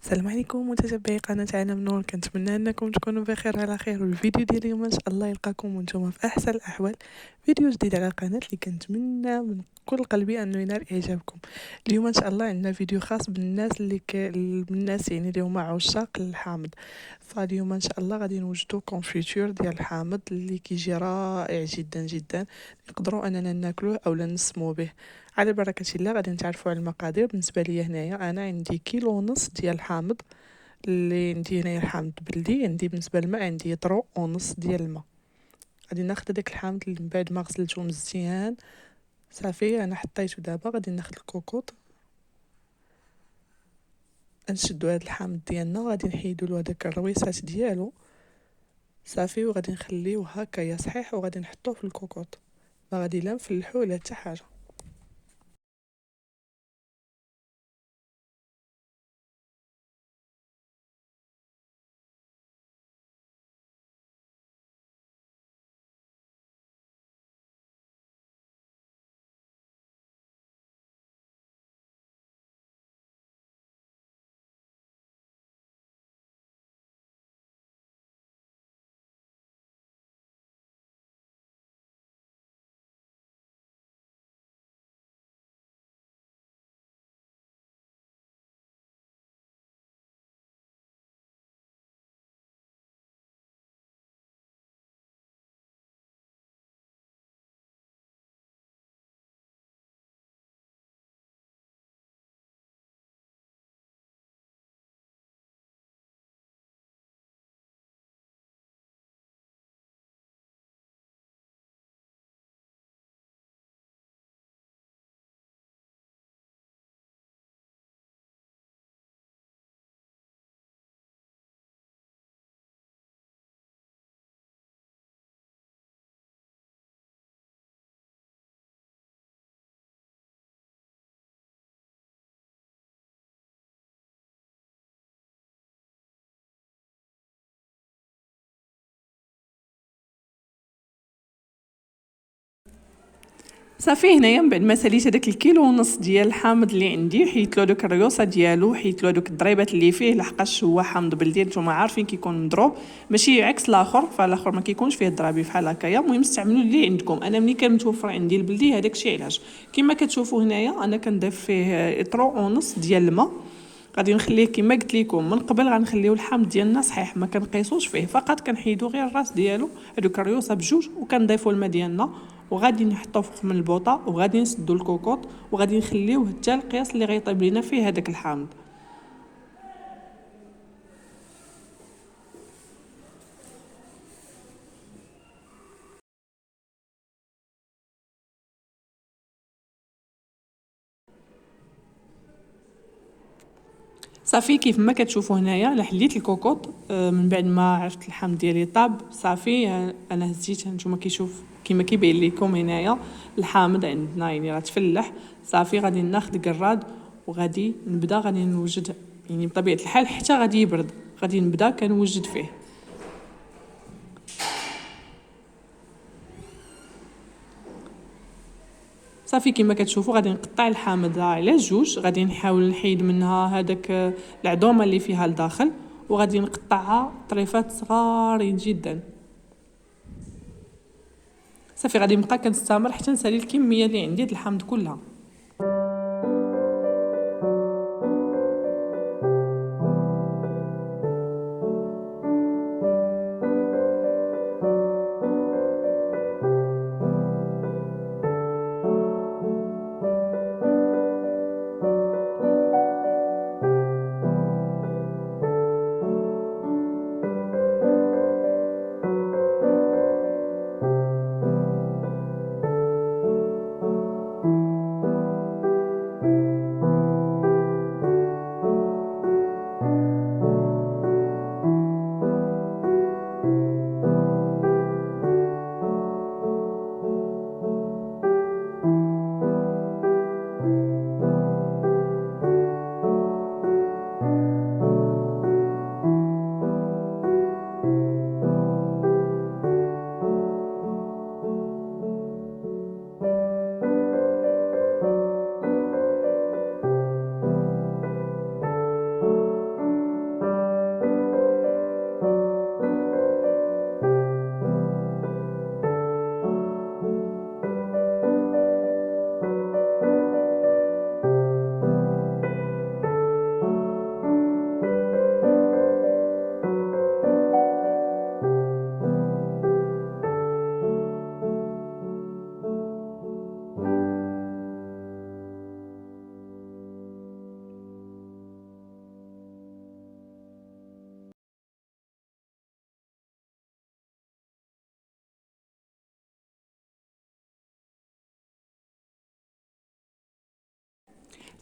السلام عليكم متتبعي قناة عالم نور، كنتمنى انكم تكونوا بخير على خير. والفيديو ديال اليوم ان شاء الله يلقاكم وانتم في احسن الاحوال. فيديو جديد على القناة اللي كنتمنى من كل قلبي انه ينال اعجابكم. اليوم ان شاء الله عندنا فيديو خاص بالناس بالناس يعني اللي هما عشاق الحامض. فاليوم ان شاء الله غادي نوجدوا كونفيتور ديال الحامض اللي كيجي رائع جدا جدا، نقدروا اننا ناكلوه او نسمو به. على بركة الله غادي نتعرفوا على المقادير. بالنسبه ليا هنايا انا عندي كيلو ونص ديال الحامض. اللي عندي هنايا الحامض بلدي، عندي بالنسبه للماء عندي طرو ونص ديال الماء. غادي ناخذ داك الحامض اللي من بعد ما غسلته مزيان صافي انا حطيته. دابا غادي ناخذ الكوكوط، نشدو هذا الحامض ديالنا، غادي نحيدو له هذاك الرويسات ديالو صافي، وغادي نخليوه هكايا صحيح، وغادي نحطوه في الكوكوط، ما غادي لا نفلحو ولا حتى حاجه. صافي هنايا من بعد ما ساليت هذاك الكيلو ونص ديال الحامض اللي عندي، حيت له دوك الريوسه ديالو، حيت له دوك الضريبات اللي فيه، لحقاش هو حامض بلدي نتوما عارفين كيكون مضروب، ماشي عكس الاخر. فالاخر ما كيكونش فيه الضرابي بحال هكايا. المهم استعملوا اللي عندكم. انا ملي كان متوفر عندي البلدي هذاك الشيء علاش كما كتشوفوا هنايا انا كنضيف فيه اطرو ونص ديال الماء. غادي نخليه كما قلت لكم من قبل، غنخليو الحامض ديالنا صحيح، ما كنقيسوش فيه، فقط كنحيدو غير الراس ديالو هذوك الريوسه بجوج، وكنضيفوا الماء ديالنا، وغادي نحطوه فوق من البوطه، وغادي نسدو الكوكوط، وغادي نخليوه حتى القياس اللي غيطيب لينا فيه هذاك الحامض. صافي كيف ما كتشوفوا هنايا انا حليت الكوكوط. من بعد ما عرفت الحامض ديالي طاب صافي، انا هزيت. نتوما كيشوف كيما كيبين لكم هنايا الحامض عندنا يعني راه تفلح صافي. غادي ناخذ قراد وغادي نبدا غادي نوجد، يعني بطبيعه الحال حتى غادي يبرد غادي نبدا كنوجد فيه. صافي كما كتشوفوا غادي نقطع الحامض على جوج، غادي نحاول نحيد منها هذاك العظومه اللي فيها لداخل، وغادي نقطعها طريفات صغارين جدا. صافي غادي نبقى كنستمر حتى نسالي الكميه اللي عندي د الحامض كلها.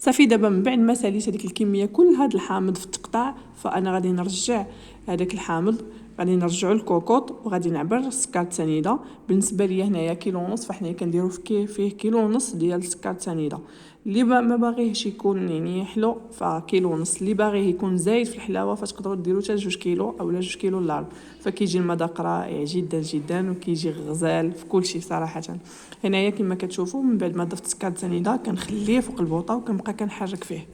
صافي دابا من بعد ما ساليت هذيك الكميه كل هذا الحامض في التقطاع، فانا غادي نرجع هذاك الحامض، غادي نرجعو الكوكوط وغادي نعبر السكر سنيده. بالنسبه ليا هنايا كيلو ونص، فحنايا كنديرو فيه كيلو ونص ديال السكر سنيده. اللي ما باغيهش يكون يعني حلو فكيلو ونص، اللي باغيه يكون زايد في الحلاوه فتقدروا ديروا حتى 2 كيلو اولا 2 كيلو الا ربع، فكيجي المذاق رائع جدا جدا وكيجي غزال في كل شيء صراحه. هنايا كما كتشوفوا من بعد ما ضفت السكر سنيده كنخليه فوق البوطه وكنبقى كنحرك فيه.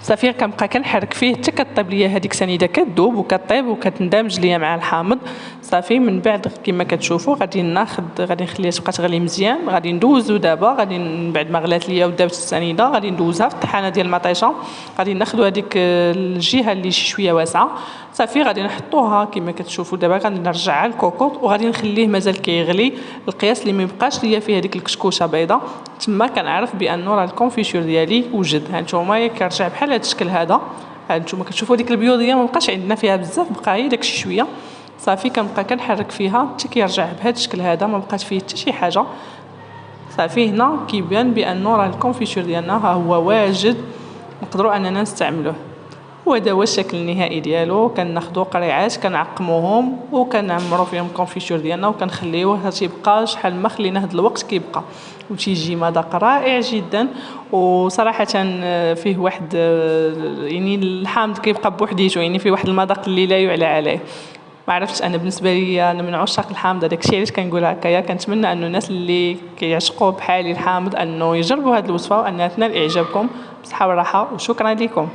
صافي كنبقى كنحرك فيه حتى كطيب ليا هذيك سنيده، كتذوب وكطيب وكتندمج ليا مع الحامض. صافي من بعد كما كتشوفوا غادي نخليها تبقى تغلي مزيان. غادي ندوزو دابا، غادي من بعد ما غلات ليا ودابت السنيده غادي ندوزها في الطحانه ديال المطيشه. غادي ناخذوا هذيك الجهه اللي شي شويه واسعه، صافي غادي نحطوها كما كتشوفوا دابا. غادي نرجعها للكوكوط وغادي نخليه مازال كيغلي القياس اللي ما يبقاش ليا فيه هذيك الكشكوشه بيضه. تما كنعرف بانه راه الكونفيتور ديالي وجد. ها نتوما كيرجع بحال هذا الشكل هذا. ها نتوما كتشوفوا ديك البيوضيه ما بقاش عندنا فيها بزاف، بقى غير داكشي شويه. صافي كنبقى كنحرك فيها حتى كيرجع بهذا الشكل هذا، ما بقات فيه حتى شي حاجه. صافي هنا كيبان بانه راه الكونفيتور ديالنا ها هو واجد، نقدروا اننا نستعملوه. وهذا هو الشكل النهائي ديالو. كناخذوا قريعات كنعقموهم وكنعمروا فيهم الكونفيتور ديالنا وكنخليوه تيبقى شحال ما خلينا هذا الوقت كيبقى، وتيجي مذاق رائع جدا. وصراحه فيه واحد يعني الحامض كيبقى بوحديته، يعني فيه واحد المذاق اللي لا يعلى عليه. ما عرفتش، انا بالنسبه لي انا من عشاق الحامض، هذاك الشيء علاش كنقول هكايا. كنتمنى انه الناس اللي كيعشقوا بحالي الحامض انه يجربوا هذه الوصفه وانها تنال اعجابكم. بصحه وراحه وشكرا لكم.